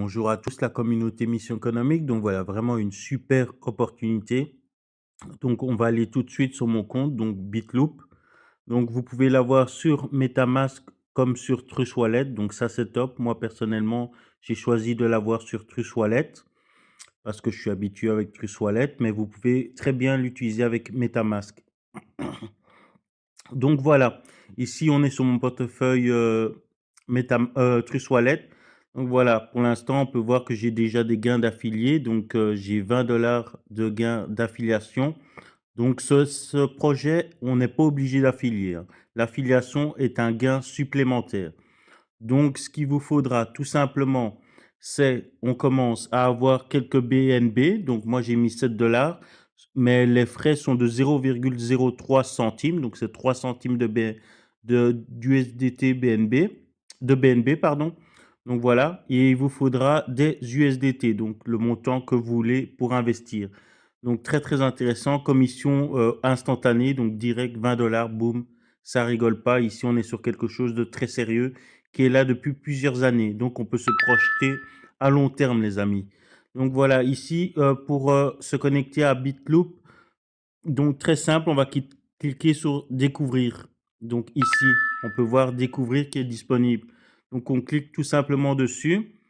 bonjour à tous la communauté Mission économique. Donc voilà, vraiment une super opportunité. Donc on va aller tout de suite sur mon compte, donc Bitloop. Donc vous pouvez l'avoir sur MetaMask comme sur Trust Wallet. Donc ça c'est top. Moi personnellement, j'ai choisi de l'avoir sur Trust Wallet parce que je suis habitué avec Trust Wallet, mais vous pouvez très bien l'utiliser avec MetaMask. Donc voilà, ici on est sur mon portefeuille Trust Wallet. Donc voilà, pour l'instant on peut voir que j'ai déjà des gains d'affiliés. Donc j'ai 20 $ de gains d'affiliation. Donc ce projet, on n'est pas obligé d'affilier, hein. L'affiliation est un gain supplémentaire. Donc ce qu'il vous faudra tout simplement, c'est on commence à avoir quelques BNB. Donc moi j'ai mis 7 $, mais les frais sont de 0,03 centimes. Donc c'est 3 centimes d'USDT de BNB, pardon. Donc voilà, et il vous faudra des USDT, donc le montant que vous voulez pour investir. Donc très très intéressant, commission instantanée, donc direct 20 $, boum, ça rigole pas. Ici on est sur quelque chose de très sérieux qui est là depuis plusieurs années. Donc on peut se projeter à long terme les amis. Donc voilà, ici pour se connecter à Bitloop, donc très simple, on va cliquer sur découvrir. Donc ici, on peut voir découvrir qui est disponible. Donc on clique tout simplement dessus.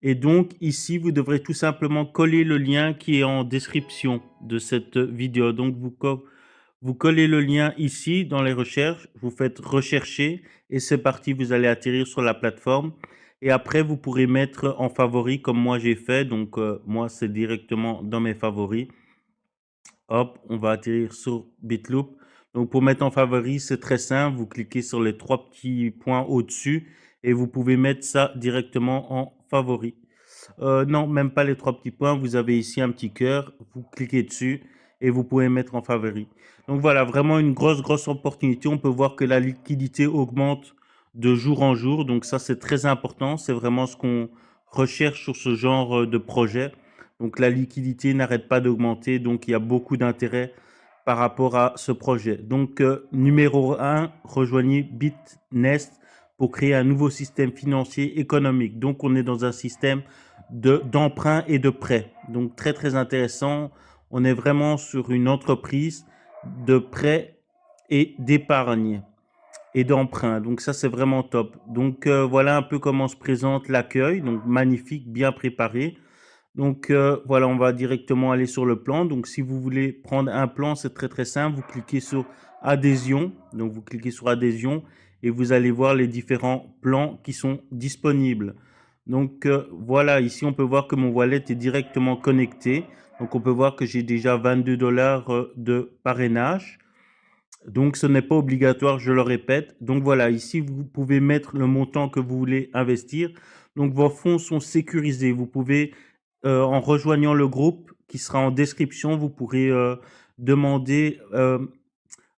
Et donc ici, vous devrez tout simplement coller le lien qui est en description de cette vidéo. Donc vous collez le lien ici dans les recherches, vous faites rechercher et c'est parti, vous allez atterrir sur la plateforme. Et après, vous pourrez mettre en favori comme moi j'ai fait. Donc moi, c'est directement dans mes favoris. Hop, on va atterrir sur Bitloop. Donc pour mettre en favori, c'est très simple. Vous cliquez sur les trois petits points au-dessus et vous pouvez mettre ça directement en favori. Non, même pas les trois petits points. Vous avez ici un petit cœur. Vous cliquez dessus et vous pouvez mettre en favori. Donc voilà, vraiment une grosse opportunité. On peut voir que la liquidité augmente de jour en jour. Donc ça, c'est très important. C'est vraiment ce qu'on recherche sur ce genre de projet. Donc la liquidité n'arrête pas d'augmenter. Donc il y a beaucoup d'intérêt par rapport à ce projet. Donc numéro 1, rejoignez BitNest pour créer un nouveau système financier économique. Donc on est dans un système d'emprunt et de prêt. Donc très très intéressant. On est vraiment sur une entreprise de prêt et d'épargne et d'emprunt. Donc ça c'est vraiment top. Donc voilà un peu comment se présente l'accueil. Donc magnifique, bien préparé. Donc voilà, on va directement aller sur le plan. Donc si vous voulez prendre un plan, c'est très très simple. Vous cliquez sur adhésion. Donc vous cliquez sur adhésion et vous allez voir les différents plans qui sont disponibles. Donc voilà, ici on peut voir que mon wallet est directement connecté. Donc on peut voir que j'ai déjà 22 $ de parrainage. Donc ce n'est pas obligatoire, je le répète. Donc voilà, ici vous pouvez mettre le montant que vous voulez investir. Donc vos fonds sont sécurisés. Vous pouvez, en rejoignant le groupe qui sera en description, vous pourrez demander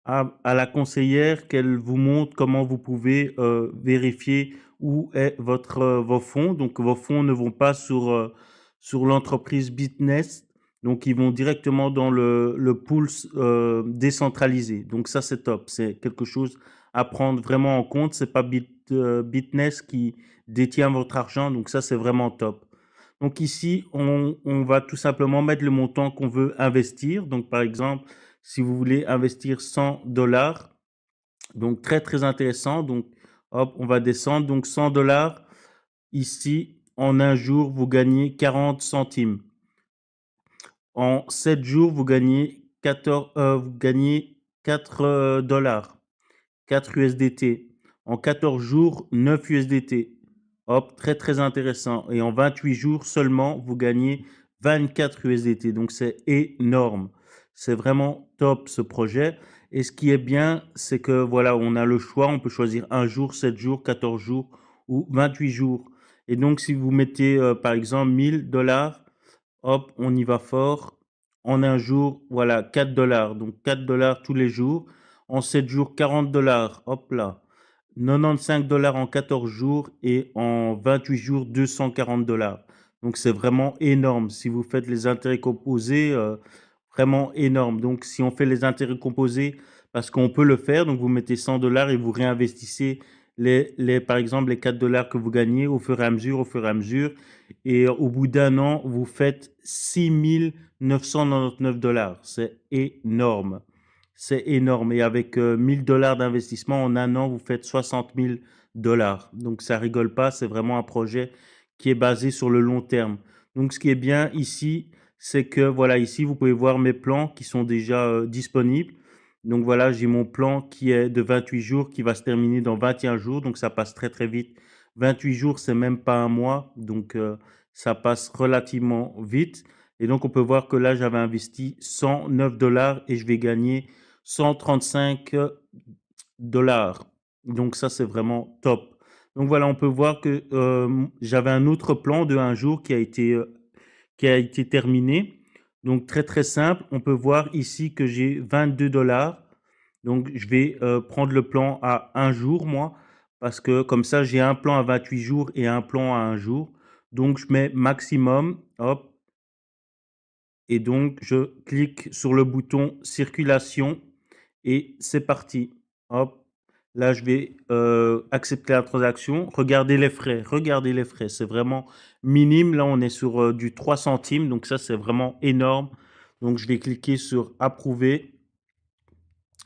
à la conseillère qu'elle vous montre comment vous pouvez vérifier où est vos fonds. Donc vos fonds ne vont pas sur l'entreprise Bitnest, donc ils vont directement dans le pool décentralisé. Donc ça c'est top, c'est quelque chose à prendre vraiment en compte. C'est pas Bitnest qui détient votre argent, donc ça c'est vraiment top. Donc ici, on va tout simplement mettre le montant qu'on veut investir. Donc par exemple, si vous voulez investir 100 $, donc très très intéressant. Donc hop, on va descendre. Donc 100 $, ici, en un jour, vous gagnez 40 centimes. En 7 jours, vous gagnez 4 $, 4 USDT. En 14 jours, 9 USDT. Hop, très très intéressant. Et en 28 jours seulement, vous gagnez 24 USDT. Donc c'est énorme. C'est vraiment top ce projet. Et ce qui est bien, c'est que voilà, on a le choix. On peut choisir un jour, 7 jours, 14 jours ou 28 jours. Et donc si vous mettez par exemple 1000 $, hop, on y va fort. En un jour, voilà, 4 $. Donc 4 $ tous les jours. En 7 jours, 40 $. Hop là. 95 $ en 14 jours et en 28 jours, 240 $. Donc c'est vraiment énorme. Si vous faites les intérêts composés, vraiment énorme. Donc si on fait les intérêts composés, parce qu'on peut le faire, donc vous mettez 100 $ et vous réinvestissez par exemple, les 4 $ que vous gagnez au fur et à mesure, au fur et à mesure. Et au bout d'un an, vous faites 6 999 $. C'est énorme. C'est énorme. Et avec 1 000 $ d'investissement en un an, vous faites 60 000 $. Donc ça rigole pas. C'est vraiment un projet qui est basé sur le long terme. Donc ce qui est bien ici, c'est que voilà, ici, vous pouvez voir mes plans qui sont déjà disponibles. Donc voilà, j'ai mon plan qui est de 28 jours, qui va se terminer dans 21 jours. Donc ça passe très très vite. 28 jours, c'est même pas un mois. Donc ça passe relativement vite. Et donc on peut voir que là, j'avais investi 109 $ et je vais gagner 135 $. Donc ça, c'est vraiment top. Donc voilà, on peut voir que j'avais un autre plan de un jour qui a été terminé. Donc très très simple. On peut voir ici que j'ai 22 $. Donc je vais prendre le plan à un jour, moi, parce que comme ça, j'ai un plan à 28 jours et un plan à un jour. Donc je mets maximum, hop, et donc je clique sur le bouton circulation et c'est parti. Hop, là je vais accepter la transaction. Regardez les frais, c'est vraiment minime. Là on est sur du 3 centimes, donc ça c'est vraiment énorme. Donc je vais cliquer sur approuver.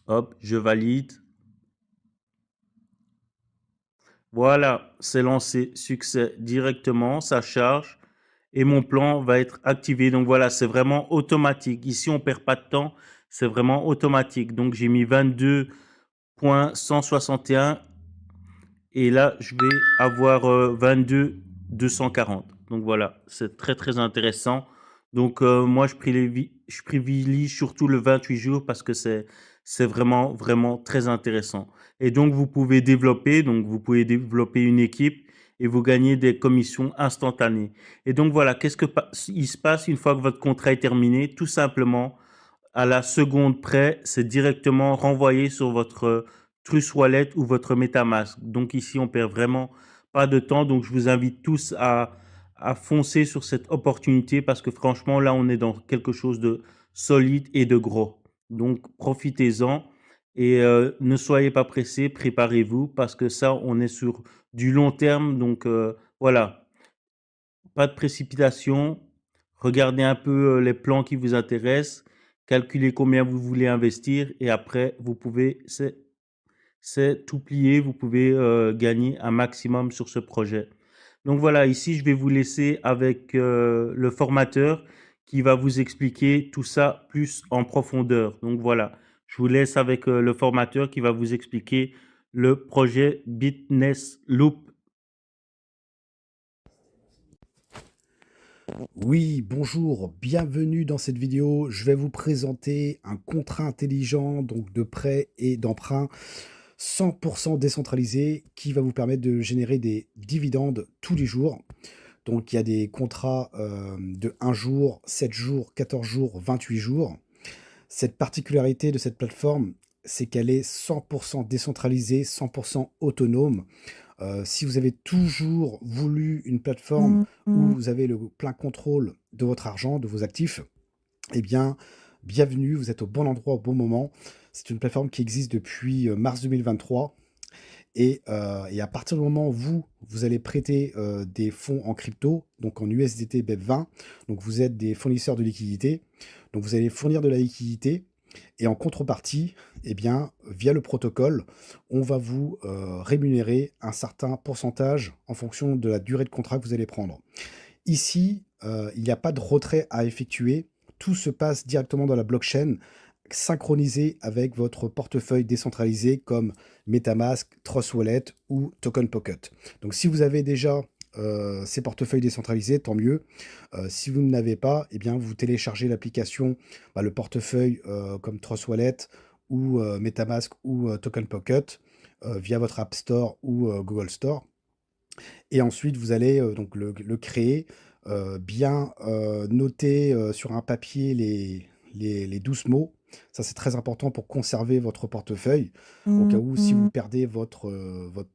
Hop, je valide. Voilà, c'est lancé, succès directement, ça charge et mon plan va être activé. Donc voilà, c'est vraiment automatique. Ici, on perd pas de temps, c'est vraiment automatique. Donc j'ai mis 22,161 et là, je vais avoir 22,240. Donc voilà, c'est très très intéressant. Donc moi, je privilégie surtout le 28 jours parce que c'est vraiment vraiment très intéressant. Et donc vous pouvez développer une équipe et vous gagnez des commissions instantanées. Et donc voilà, il se passe une fois que votre contrat est terminé? Tout simplement, à la seconde près, c'est directement renvoyé sur votre Trust Wallet ou votre MetaMask. Donc ici, on perd vraiment pas de temps. Donc je vous invite tous à foncer sur cette opportunité parce que franchement, là, on est dans quelque chose de solide et de gros. Donc profitez-en et ne soyez pas pressés, préparez-vous parce que ça, on est sur du long terme. Donc voilà, pas de précipitation. Regardez un peu les plans qui vous intéressent. Calculez combien vous voulez investir et après, c'est tout plié. Vous pouvez gagner un maximum sur ce projet. Donc voilà, ici, je vais vous laisser avec le formateur qui va vous expliquer tout ça plus en profondeur. Donc voilà, je vous laisse avec le formateur qui va vous expliquer le projet Bitness Loop. Oui, bonjour, bienvenue dans cette vidéo. Je vais vous présenter un contrat intelligent donc de prêt et d'emprunt 100% décentralisé qui va vous permettre de générer des dividendes tous les jours. Donc il y a des contrats de 1 jour, 7 jours, 14 jours, 28 jours. Cette particularité de cette plateforme, c'est qu'elle est 100% décentralisée, 100% autonome. Si vous avez toujours voulu une plateforme où vous avez le plein contrôle de votre argent, de vos actifs, eh bien, bienvenue, vous êtes au bon endroit au bon moment. C'est une plateforme qui existe depuis mars 2023 et à partir du moment où vous allez prêter des fonds en crypto, donc en USDT BEP20, donc vous êtes des fournisseurs de liquidités, donc vous allez fournir de la liquidité et en contrepartie, eh bien, via le protocole, on va vous rémunérer un certain pourcentage en fonction de la durée de contrat que vous allez prendre. Ici, il n'y a pas de retrait à effectuer. Tout se passe directement dans la blockchain, synchronisé avec votre portefeuille décentralisé comme MetaMask, Trust Wallet ou Token Pocket. Donc si vous avez déjà ces portefeuilles décentralisés, tant mieux. Si vous ne l'avez pas, eh bien, vous téléchargez l'application, le portefeuille comme Trust Wallet ou MetaMask ou Token Pocket via votre App Store ou Google Store. Et ensuite, vous allez donc le créer, bien noter sur un papier les 12 mots. Ça, c'est très important pour conserver votre portefeuille. Au cas où, si vous perdez votre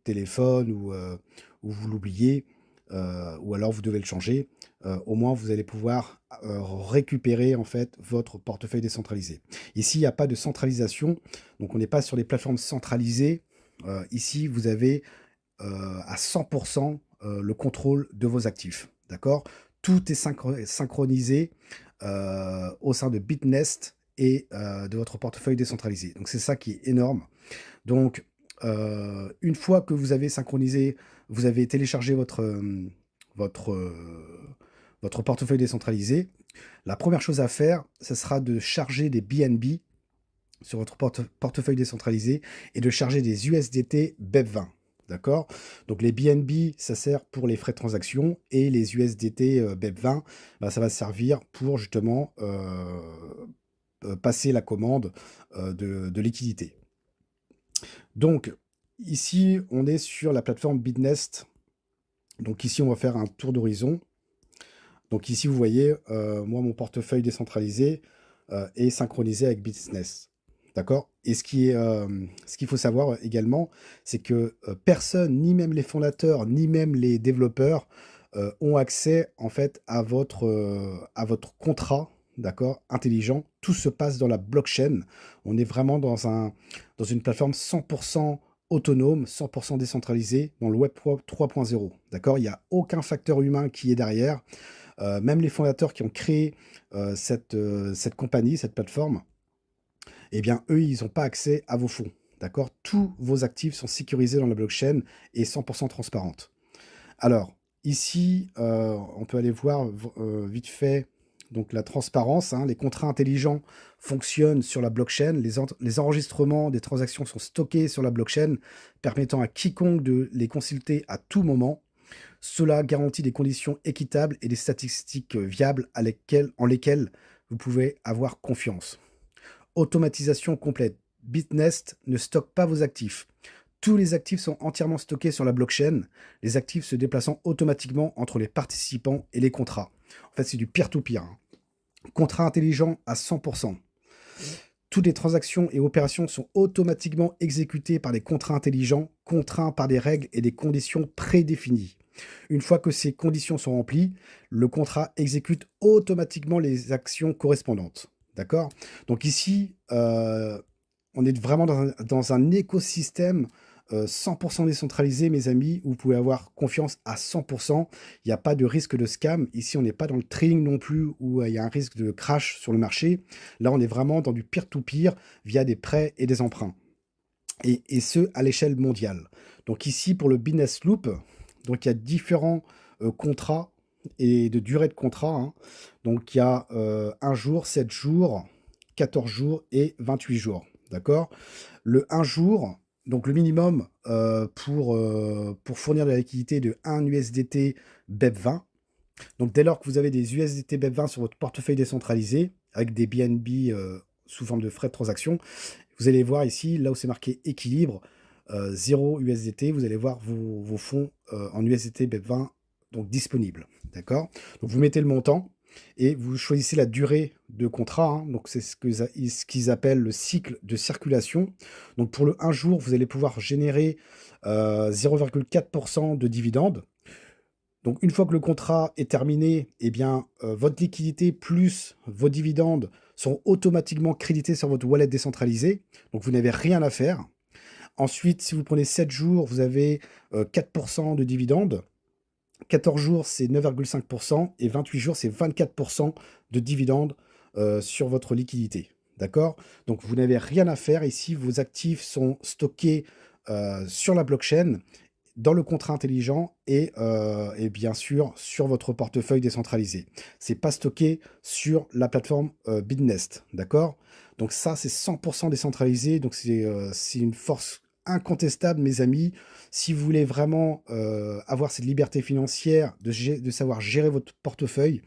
téléphone ou vous l'oubliez, ou alors vous devez le changer, au moins vous allez pouvoir récupérer en fait votre portefeuille décentralisé. Ici, il n'y a pas de centralisation, donc on n'est pas sur les plateformes centralisées. Ici, vous avez à 100 le contrôle de vos actifs, d'accord? Tout est synchronisé, au sein de Bitnest et de votre portefeuille décentralisé. Donc c'est ça qui est énorme. Donc, une fois que vous avez synchronisé, vous avez téléchargé votre, votre portefeuille décentralisé, la première chose à faire, ce sera de charger des BNB sur votre portefeuille décentralisé et de charger des USDT BEP20. D'accord? Donc les BNB, ça sert pour les frais de transaction et les USDT BEP20, bah, ça va servir pour justement passer la commande de liquidité. Donc ici, on est sur la plateforme Bitnest. Donc ici, on va faire un tour d'horizon. Donc ici, vous voyez, moi, mon portefeuille décentralisé est synchronisé avec Bitnest. D'accord? Et ce qu'il faut savoir également, c'est que personne, ni même les fondateurs, ni même les développeurs, ont accès en fait à votre contrat, d'accord, intelligent. Tout se passe dans la blockchain. On est vraiment dans une plateforme 100% autonome, 100% décentralisée dans le Web 3.0. D'accord? Il n'y a aucun facteur humain qui est derrière. Même les fondateurs qui ont créé cette compagnie, cette plateforme, eh bien, eux, ils n'ont pas accès à vos fonds. D'accord? Tous vos actifs sont sécurisés dans la blockchain et 100% transparentes. Alors, ici, on peut aller voir vite fait donc la transparence. Hein, les contrats intelligents fonctionnent sur la blockchain. Les enregistrements des transactions sont stockés sur la blockchain, permettant à quiconque de les consulter à tout moment. Cela garantit des conditions équitables et des statistiques viables en lesquelles vous pouvez avoir confiance. Automatisation complète. Bitnest ne stocke pas vos actifs. Tous les actifs sont entièrement stockés sur la blockchain, les actifs se déplaçant automatiquement entre les participants et les contrats. En fait, c'est du peer-to-peer. Hein. Contrat intelligent à 100%. Toutes les transactions et opérations sont automatiquement exécutées par des contrats intelligents, contraints par des règles et des conditions prédéfinies. Une fois que ces conditions sont remplies, le contrat exécute automatiquement les actions correspondantes. D'accord? Donc ici, on est vraiment dans un écosystème 100% décentralisé, mes amis, où vous pouvez avoir confiance à 100%. Il n'y a pas de risque de scam. Ici, on n'est pas dans le trading non plus, où il y a un risque de crash sur le marché. Là, on est vraiment dans du peer-to-peer via des prêts et des emprunts. Et ce, à l'échelle mondiale. Donc ici, pour le Business Loop, donc il y a différents contrats et de durée de contrat. Hein. Donc il y a 1 jour, 7 jours, 14 jours et 28 jours. D'accord? Le 1 jour, donc le minimum pour fournir de la liquidité de 1 USDT BEP20. Donc dès lors que vous avez des USDT BEP20 sur votre portefeuille décentralisé, avec des BNB sous forme de frais de transaction, vous allez voir ici, là où c'est marqué équilibre, 0 USDT, vous allez voir vos fonds en USDT BEP20 donc disponibles. D'accord? Donc vous mettez le montant et vous choisissez la durée de contrat. Hein, donc c'est ce qu'ils appellent le cycle de circulation. Donc pour le 1 jour, vous allez pouvoir générer 0,4% de dividendes. Donc une fois que le contrat est terminé, eh bien, votre liquidité plus vos dividendes sont automatiquement crédités sur votre wallet décentralisé. Donc vous n'avez rien à faire. Ensuite, si vous prenez 7 jours, vous avez 4% de dividendes. 14 jours, c'est 9,5% et 28 jours, c'est 24% de dividendes sur votre liquidité. D'accord? Donc, vous n'avez rien à faire ici. Vos actifs sont stockés sur la blockchain, dans le contrat intelligent et bien sûr sur votre portefeuille décentralisé. C'est pas stocké sur la plateforme Bitnest. D'accord? Donc ça, c'est 100% décentralisé. Donc c'est une force incontestable, mes amis. Si vous voulez vraiment avoir cette liberté financière de savoir gérer votre portefeuille,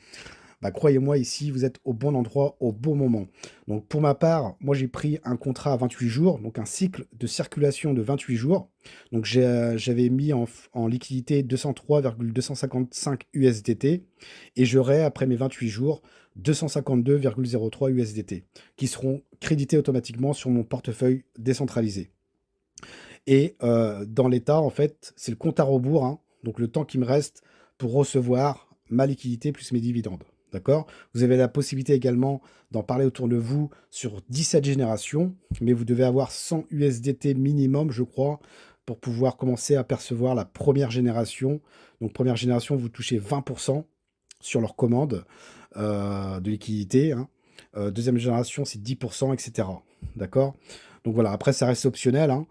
bah, croyez-moi, ici, vous êtes au bon endroit, au bon moment. Donc, pour ma part, moi, j'ai pris un contrat à 28 jours, donc un cycle de circulation de 28 jours. Donc, j'avais mis en liquidité 203,255 USDT et j'aurai, après mes 28 jours, 252,03 USDT qui seront crédités automatiquement sur mon portefeuille décentralisé. Et dans l'état, en fait, c'est le compte à rebours, hein, donc le temps qui me reste pour recevoir ma liquidité plus mes dividendes. D'accord? Vous avez la possibilité également d'en parler autour de vous sur 17 générations, mais vous devez avoir 100 USDT minimum, je crois, pour pouvoir commencer à percevoir la première génération. Donc première génération, vous touchez 20% sur leur commande de liquidité, hein. Deuxième génération, c'est 10%, et cetera. D'accord? Donc voilà, après ça reste optionnel, hein,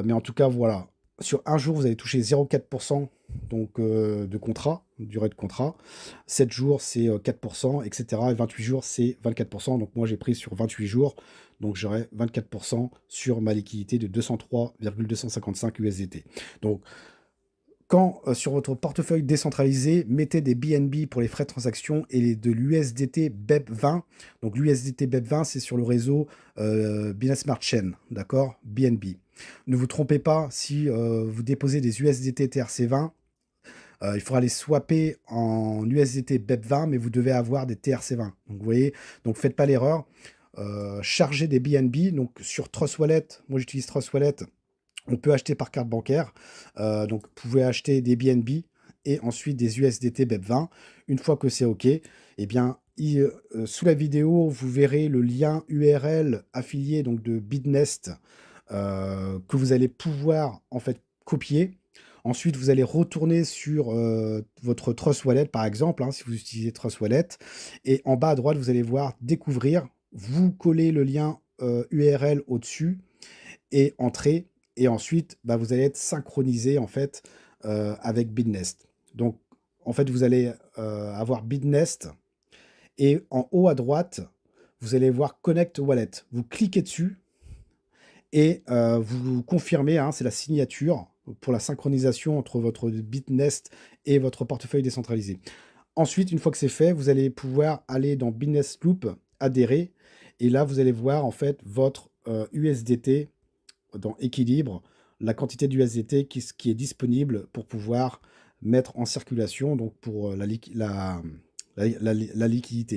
mais en tout cas, voilà. Sur un jour, vous allez toucher 0,4% donc de contrat, durée de contrat. 7 jours, c'est 4%, et cetera. Et 28 jours, c'est 24%. Donc moi, j'ai pris sur 28 jours, donc j'aurai 24% sur ma liquidité de 203,255 USDT. Donc quand sur votre portefeuille décentralisé, mettez des BNB pour les frais de transaction et de l'USDT BEP20. Donc l'USDT BEP20, c'est sur le réseau Binance Smart Chain, d'accord? BNB. Ne vous trompez pas, si vous déposez des USDT TRC20, il faudra les swapper en USDT BEP20, mais vous devez avoir des TRC20. Donc vous voyez, donc faites pas l'erreur. Chargez des BNB, donc sur Trust Wallet, moi j'utilise Trust Wallet. On peut acheter par carte bancaire. Donc, vous pouvez acheter des BNB et ensuite des USDT BEP20. Une fois que c'est OK, eh bien, sous la vidéo, vous verrez le lien URL affilié donc, de Bitnest que vous allez pouvoir en fait copier. Ensuite, vous allez retourner sur votre Trust Wallet, par exemple, hein, si vous utilisez Trust Wallet. Et en bas à droite, vous allez voir Découvrir. Vous collez le lien URL au-dessus et entrer. Et ensuite, bah, vous allez être synchronisé en fait avec Bitnest. Donc, en fait, vous allez avoir Bitnest et en haut à droite, vous allez voir Connect Wallet. Vous cliquez dessus et vous confirmez, hein, c'est la signature pour la synchronisation entre votre Bitnest et votre portefeuille décentralisé. Ensuite, une fois que c'est fait, vous allez pouvoir aller dans Bitnest Loop, adhérer, et là, vous allez voir en fait votre USDT dans équilibre, la quantité d'USDT qui est disponible pour pouvoir mettre en circulation, donc pour la liquidité,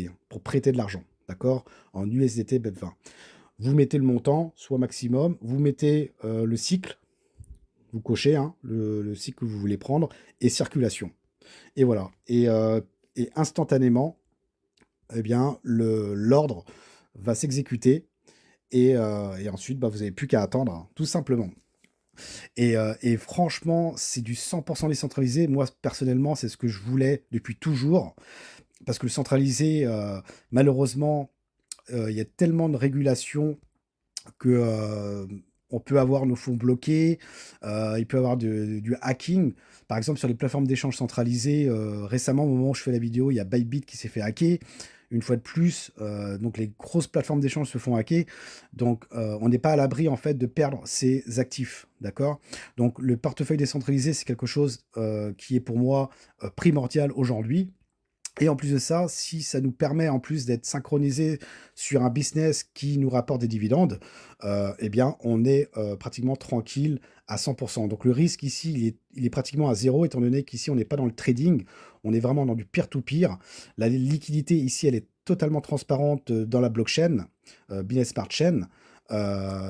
hein, pour prêter de l'argent, d'accord, en USDT BEP20. Vous mettez le montant, soit maximum, vous mettez le cycle, vous cochez hein, le cycle que vous voulez prendre, et circulation. Et voilà. Et instantanément, eh bien, l'ordre va s'exécuter et ensuite, bah, vous n'avez plus qu'à attendre, hein, tout simplement. Et franchement, c'est du 100% décentralisé. Moi, personnellement, c'est ce que je voulais depuis toujours. Parce que le centralisé, malheureusement, il y a tellement de régulations que on peut avoir nos fonds bloqués, il peut y avoir du hacking. Par exemple, sur les plateformes d'échange centralisées, récemment, au moment où je fais la vidéo, il y a Bybit qui s'est fait hacker. Une fois de plus, donc les grosses plateformes d'échange se font hacker. Donc, on n'est pas à l'abri, en fait, de perdre ses actifs, d'accord? Donc, le portefeuille décentralisé, c'est quelque chose qui est pour moi primordial aujourd'hui. Et en plus de ça, si ça nous permet en plus d'être synchronisé sur un business qui nous rapporte des dividendes, eh bien, on est pratiquement tranquille à 100%. Donc le risque ici, il est pratiquement à zéro, étant donné qu'ici, on n'est pas dans le trading, on est vraiment dans du peer-to-peer. La liquidité ici, elle est totalement transparente dans la blockchain, Binance Smart Chain.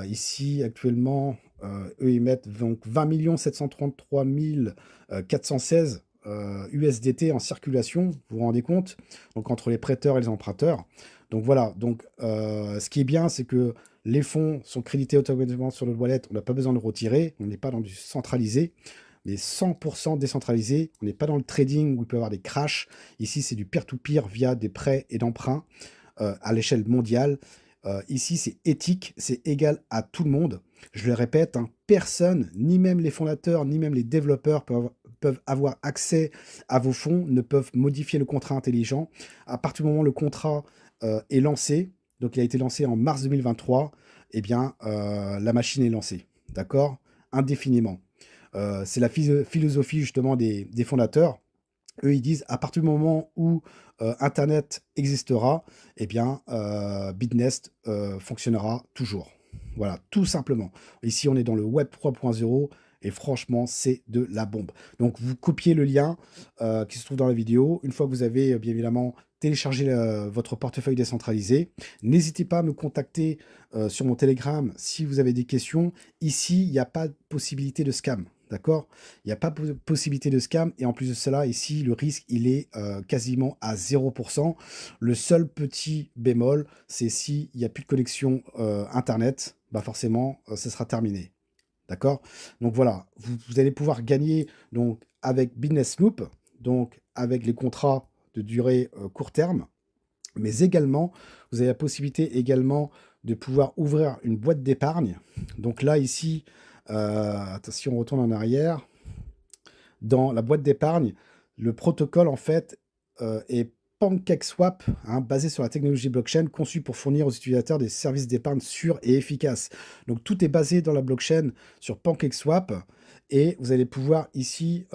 Ici, actuellement, eux, ils mettent donc 20 733 416 USDT en circulation, vous vous rendez compte? Donc entre les prêteurs et les emprunteurs. Donc voilà, donc ce qui est bien, c'est que les fonds sont crédités automatiquement sur le wallet, on n'a pas besoin de retirer, on n'est pas dans du centralisé, mais 100% décentralisé, on n'est pas dans le trading où il peut y avoir des crashs. Ici, c'est du peer-to-peer via des prêts et d'emprunts à l'échelle mondiale. Ici, c'est éthique, c'est égal à tout le monde. Je le répète, hein, personne, ni même les fondateurs, ni même les développeurs peuvent avoir accès à vos fonds, ne peuvent modifier le contrat intelligent. À partir du moment où le contrat est lancé, donc il a été lancé en mars 2023, eh bien, la machine est lancée, d'accord? Indéfiniment. C'est la philosophie justement des fondateurs. Eux, ils disent, à partir du moment où Internet existera, eh bien, Bitnest fonctionnera toujours. Voilà, tout simplement. Ici, on est dans le Web 3.0 et franchement, c'est de la bombe. Donc, vous copiez le lien qui se trouve dans la vidéo. Une fois que vous avez, bien évidemment, téléchargé votre portefeuille décentralisé, n'hésitez pas à me contacter sur mon Telegram si vous avez des questions. Ici, il n'y a pas de possibilité de scam. D'accord? Il n'y a pas de possibilité de scam. Et en plus de cela, ici, le risque, il est quasiment à 0%. Le seul petit bémol, c'est s'il n'y a plus de connexion Internet, bah forcément, ce sera terminé. D'accord? Donc voilà, vous allez pouvoir gagner donc avec Business Loop, donc avec les contrats de durée, court terme, mais également, vous avez la possibilité également de pouvoir ouvrir une boîte d'épargne. Donc là, ici, si on retourne en arrière, dans la boîte d'épargne, le protocole, en fait, est PancakeSwap, hein, basé sur la technologie blockchain, conçu pour fournir aux utilisateurs des services d'épargne sûrs et efficaces. Donc tout est basé dans la blockchain sur PancakeSwap et vous allez pouvoir ici,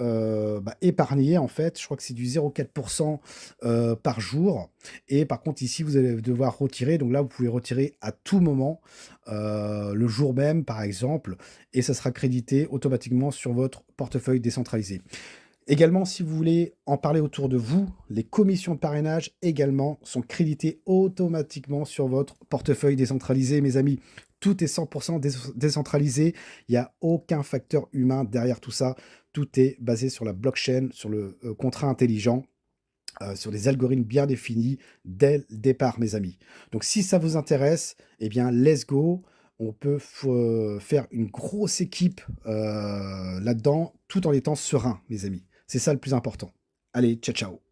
épargner, en fait, je crois que c'est du 0,4 par jour et par contre ici, vous allez devoir retirer, donc là, vous pouvez retirer à tout moment, le jour même, par exemple, et ça sera crédité automatiquement sur votre portefeuille décentralisé. Également, si vous voulez en parler autour de vous, les commissions de parrainage également sont créditées automatiquement sur votre portefeuille décentralisé, mes amis. Tout est 100% décentralisé. Il n'y a aucun facteur humain derrière tout ça. Tout est basé sur la blockchain, sur le contrat intelligent, sur des algorithmes bien définis dès le départ, mes amis. Donc, si ça vous intéresse, eh bien, let's go. On peut faire une grosse équipe là-dedans, tout en étant serein, mes amis. C'est ça le plus important. Allez, ciao, ciao.